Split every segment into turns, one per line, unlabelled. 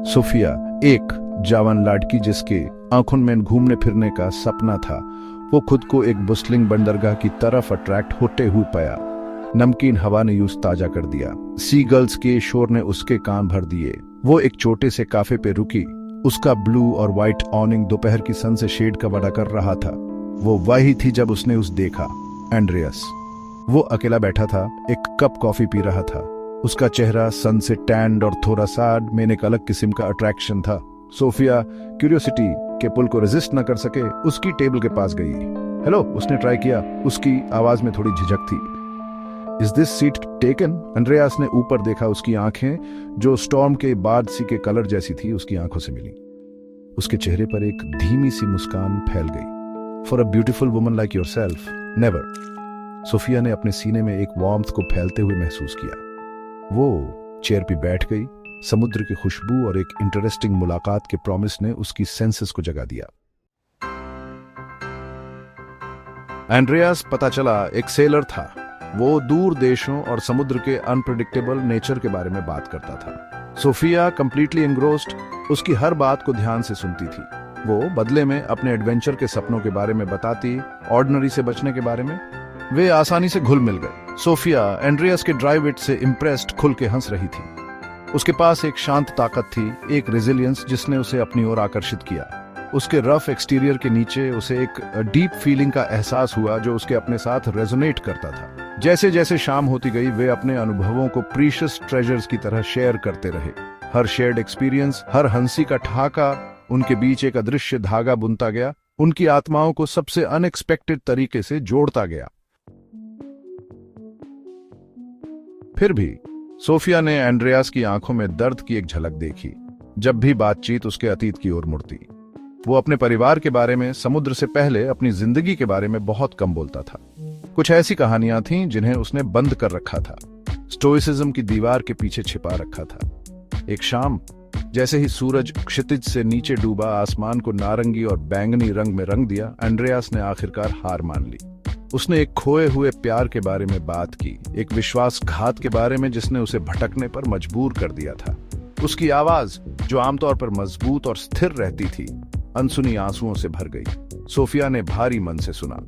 Sophia, एक जवान लड़की जिसके आंखों में घूमने फिरने का सपना था, वो खुद को एक बुस्लिंग बंदरगाह की तरफ अट्रैक्ट होते हुए पाया। नमकीन हवा ने यूं ताजा कर दिया, सी गर्ल्स के शोर ने उसके कान भर दिए। वो एक छोटे से काफे पे रुकी। उसका ब्लू और व्हाइट ऑनिंग दोपहर की सन से शेड का वादा कर रहा था। वो वही थी जब उसने उस देखा एंड्रियास। वो अकेला बैठा था, एक कप कॉफी पी रहा था। उसका चेहरा सन से टैंड और थोड़ा साड में एक अलग किस्म का अट्रैक्शन था। सोफिया क्यूरियोसिटी के पुल को रेजिस्ट न कर सके, उसकी टेबल के पास गई। हेलो, उसने ट्राई किया। उसकी आवाज में थोड़ी झिझक थी। Is this seat taken? Andreas ने ऊपर देखा। उसकी आंखें जो स्टॉर्म के बाद सी के कलर जैसी थी उसकी आंखों से मिली। उसके चेहरे पर एक धीमी सी मुस्कान फैल गई। For a beautiful woman like yourself, never. Sophia ने अपने सीने में एक वार्मथ को फैलते हुए महसूस किया। वो चेयर पे बैठ गई। समुद्र की खुशबू और एक इंटरेस्टिंग मुलाकात के प्रॉमिस ने उसकी सेंसेस को जगा दिया। एंड्रियास पता चला एक सेलर था। वो दूर देशों और समुद्र के अनप्रेडिक्टेबल नेचर के बारे में बात करता था। सोफिया कंप्लीटली एंग्रोस्ड उसकी हर बात को ध्यान से सुनती थी। वो बदले में अपने एडवेंचर के सपनों के बारे में बताती, ऑर्डिनरी से बचने के बारे में। वे आसानी से घुल मिल गए। सोफिया एंड्रियास के ड्राई विट से इम्प्रेस्ड खुल के हंस रही थी। उसके पास एक शांत ताकत थी, एक रेजिलियंस जिसने उसे अपनी ओर आकर्षित किया। उसके रफ एक्सटीरियर के नीचे उसे एक डीप फीलिंग का एहसास हुआ जो उसके अपने साथ रेजोनेट करता था। जैसे जैसे शाम होती गई, वे अपने अनुभवों को प्रीशियस ट्रेजर्स की तरह शेयर करते रहे। हर शेयर्ड एक्सपीरियंस, हर हंसी का ठहाका उनके बीच एक अदृश्य धागा बुनता गया, उनकी आत्माओं को सबसे अनएक्सपेक्टेड तरीके से जोड़ता गया। फिर भी सोफिया ने एंड्रियास की आंखों में दर्द की एक झलक देखी। जब भी बातचीत उसके अतीत की ओर मुड़ती, वो अपने परिवार के बारे में, समुद्र से पहले अपनी जिंदगी के बारे में बहुत कम बोलता था। कुछ ऐसी कहानियां थीं जिन्हें उसने बंद कर रखा था, स्टोइसिज्म की दीवार के पीछे छिपा रखा था। एक शाम जैसे ही सूरज क्षितिज से नीचे डूबा, आसमान को नारंगी और बैंगनी रंग में रंग दिया, एंड्रियास ने आखिरकार हार मान ली। उसने एक खोए हुए प्यार के बारे में बात की, एक विश्वासघात के बारे में जिसने उसे भटकने पर मजबूर कर दिया था। उसकी आवाज जो आमतौर पर मजबूत और स्थिर रहती थी, अनसुनी आंसुओं से भर गई। सोफिया ने भारी मन से सुना।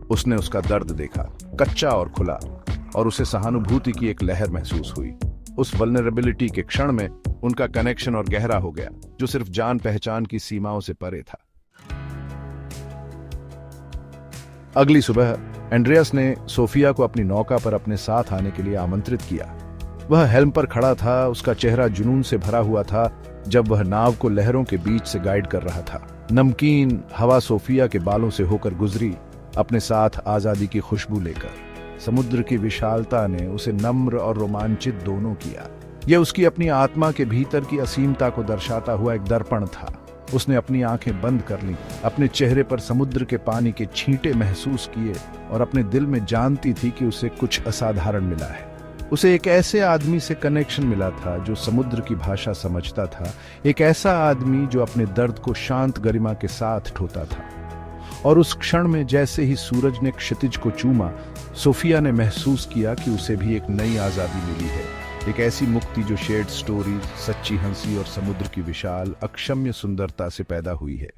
उसने उसका दर्द देखा, कच्चा और खुला, और उसे सहानुभूति की एक लहर महसूस हुई। उस वल्नरेबिलिटी के क्षण में उनका कनेक्शन और गहरा हो गया, जो सिर्फ जान पहचान की सीमाओं से परे था। अगली सुबह एंड्रियास ने सोफिया को अपनी नौका पर अपने साथ आने के लिए आमंत्रित किया। वह हेल्म पर खड़ा था, उसका चेहरा जुनून से भरा हुआ था जब वह नाव को लहरों के बीच से गाइड कर रहा था। नमकीन हवा सोफिया के बालों से होकर गुजरी, अपने साथ आजादी की खुशबू लेकर। समुद्र की विशालता ने उसे नम्र और रोमांचित दोनों किया। यह उसकी अपनी आत्मा के भीतर की असीमता को दर्शाता हुआ एक दर्पण था। उसने अपनी आंखें बंद कर लीं, अपने चेहरे पर समुद्र के पानी के छींटे महसूस किए और अपने दिल में जानती थी कि उसे कुछ असाधारण मिला है। उसे एक ऐसे आदमी से कनेक्शन मिला था जो समुद्र की भाषा समझता था, एक ऐसा आदमी जो अपने दर्द को शांत गरिमा के साथ ढोता था। और उस क्षण में जैसे ही सूरज ने क्षितिज को चूमा, सोफिया ने महसूस किया कि उसे भी एक नई आजादी मिली है, एक ऐसी मुक्ति जो शेयर्ड स्टोरी, सच्ची हंसी और समुद्र की विशाल अक्षम्य सुंदरता से पैदा हुई है।